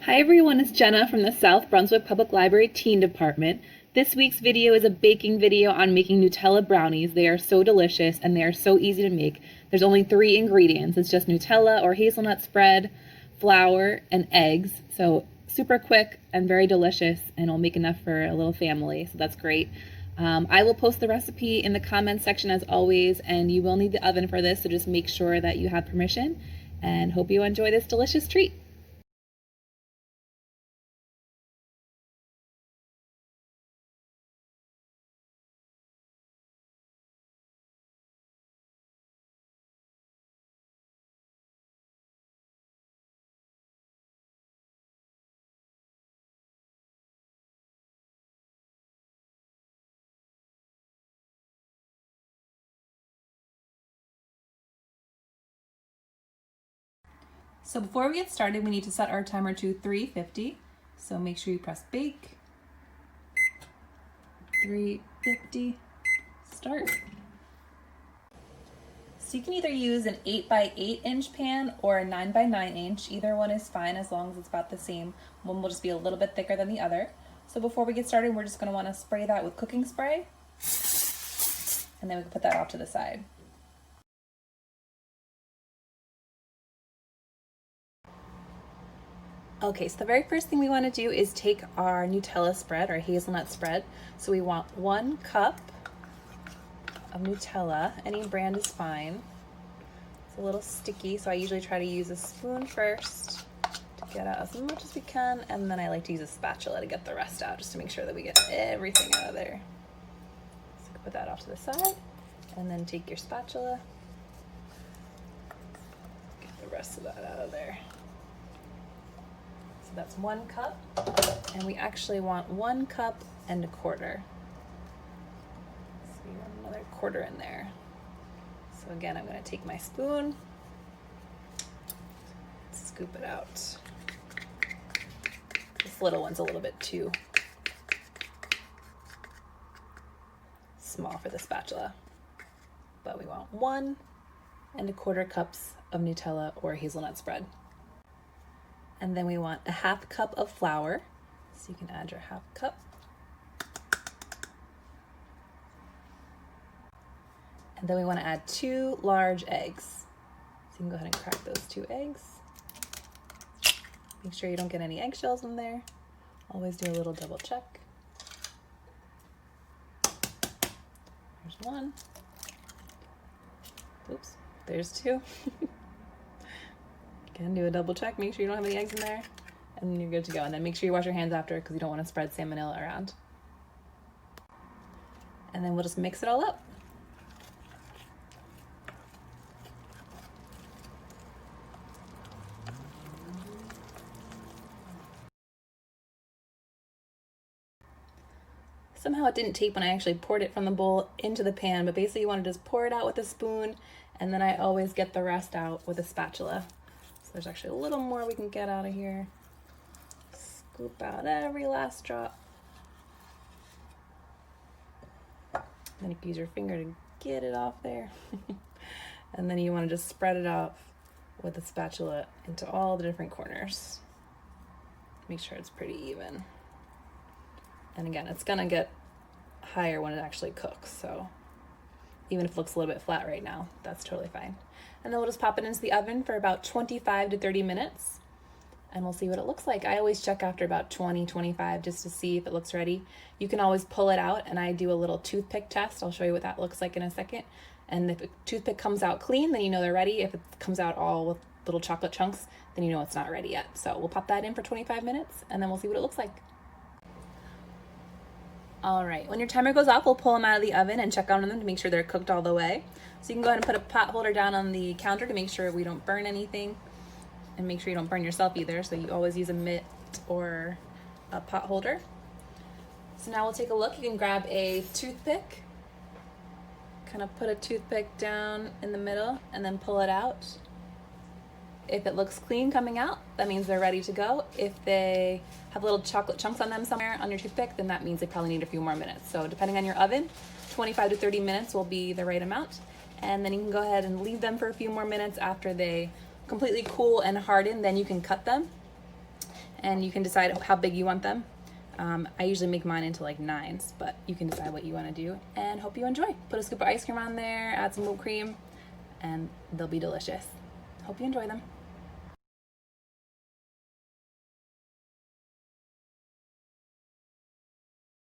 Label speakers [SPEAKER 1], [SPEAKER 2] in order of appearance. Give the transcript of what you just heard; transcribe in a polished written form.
[SPEAKER 1] Hi everyone, it's Jenna from the South Brunswick Public Library Teen Department. This week's video is a baking video on making Nutella brownies. They are so delicious and they are so easy to make. There's only 3 ingredients. It's just Nutella or hazelnut spread, flour, and eggs. So super quick and very delicious, and it'll make enough for a little family, so that's great. I will post the recipe in the comments section as always, and you will need the oven for this, so just make sure that you have permission, and hope you enjoy this delicious treat. So before we get started, we need to set our timer to 350. So make sure you press bake. 350, start. So you can either use an 8x8 inch pan or a 9x9 inch. Either one is fine as long as it's about the same. One will just be a little bit thicker than the other. So before we get started, we're just going to want to spray that with cooking spray. And then we can put that off to the side. Okay, so the very first thing we want to do is take our Nutella spread, our hazelnut spread. So we want 1 cup of Nutella. Any brand is fine. It's a little sticky, so I usually try to use a spoon first to get out as much as we can, and then I like to use a spatula to get the rest out, just to make sure that we get everything out of there. So put that off to the side, and then take your spatula, get the rest of that out of there. That's 1 cup, and we actually want 1 cup and a quarter. So we want another quarter in there. So again, I'm going to take my spoon, scoop it out. This little one's a little bit too small for the spatula, but we want 1 1/4 cups of Nutella or hazelnut spread. And then we want a 1/2 cup of flour. So you can add your 1/2 cup. And then we want to add 2 large eggs. So you can go ahead and crack those 2 eggs. Make sure you don't get any eggshells in there. Always do a little double check. There's 1. Oops, there's 2. Again, do a double check, make sure you don't have any eggs in there, and then you're good to go. And then make sure you wash your hands after, because you don't want to spread salmonella around. And then we'll just mix it all up. Somehow it didn't tape when I actually poured it from the bowl into the pan, but basically you want to just pour it out with a spoon, and then I always get the rest out with a spatula. There's actually a little more we can get out of here. Scoop out every last drop. Then you can use your finger to get it off there. And then you want to just spread it out with a spatula into all the different corners. Make sure it's pretty even. And again, it's gonna get higher when it actually cooks, so even if it looks a little bit flat right now, that's totally fine. And then we'll just pop it into the oven for about 25 to 30 minutes, and we'll see what it looks like. I always check after about 20, 25 just to see if it looks ready. You can always pull it out, and I do a little toothpick test. I'll show you what that looks like in a second. And if a toothpick comes out clean, then you know they're ready. If it comes out all with little chocolate chunks, then you know it's not ready yet. So we'll pop that in for 25 minutes, and then we'll see what it looks like. All right, when your timer goes off, we'll pull them out of the oven and check on them to make sure they're cooked all the way. So you can go ahead and put a pot holder down on the counter to make sure we don't burn anything, and make sure you don't burn yourself either. So you always use a mitt or a pot holder. So now we'll take a look. You can grab a toothpick, kind of put a toothpick down in the middle and then pull it out. If it looks clean coming out, that means they're ready to go. If they have little chocolate chunks on them somewhere on your toothpick, then that means they probably need a few more minutes. So depending on your oven, 25 to 30 minutes will be the right amount. And then you can go ahead and leave them for a few more minutes after they completely cool and harden. Then you can cut them. and you can decide how big you want them. I usually make mine into like 9s, but you can decide what you want to do, and hope you enjoy. Put a scoop of ice cream on there, add some whipped cream, and they'll be delicious. Hope you enjoy them.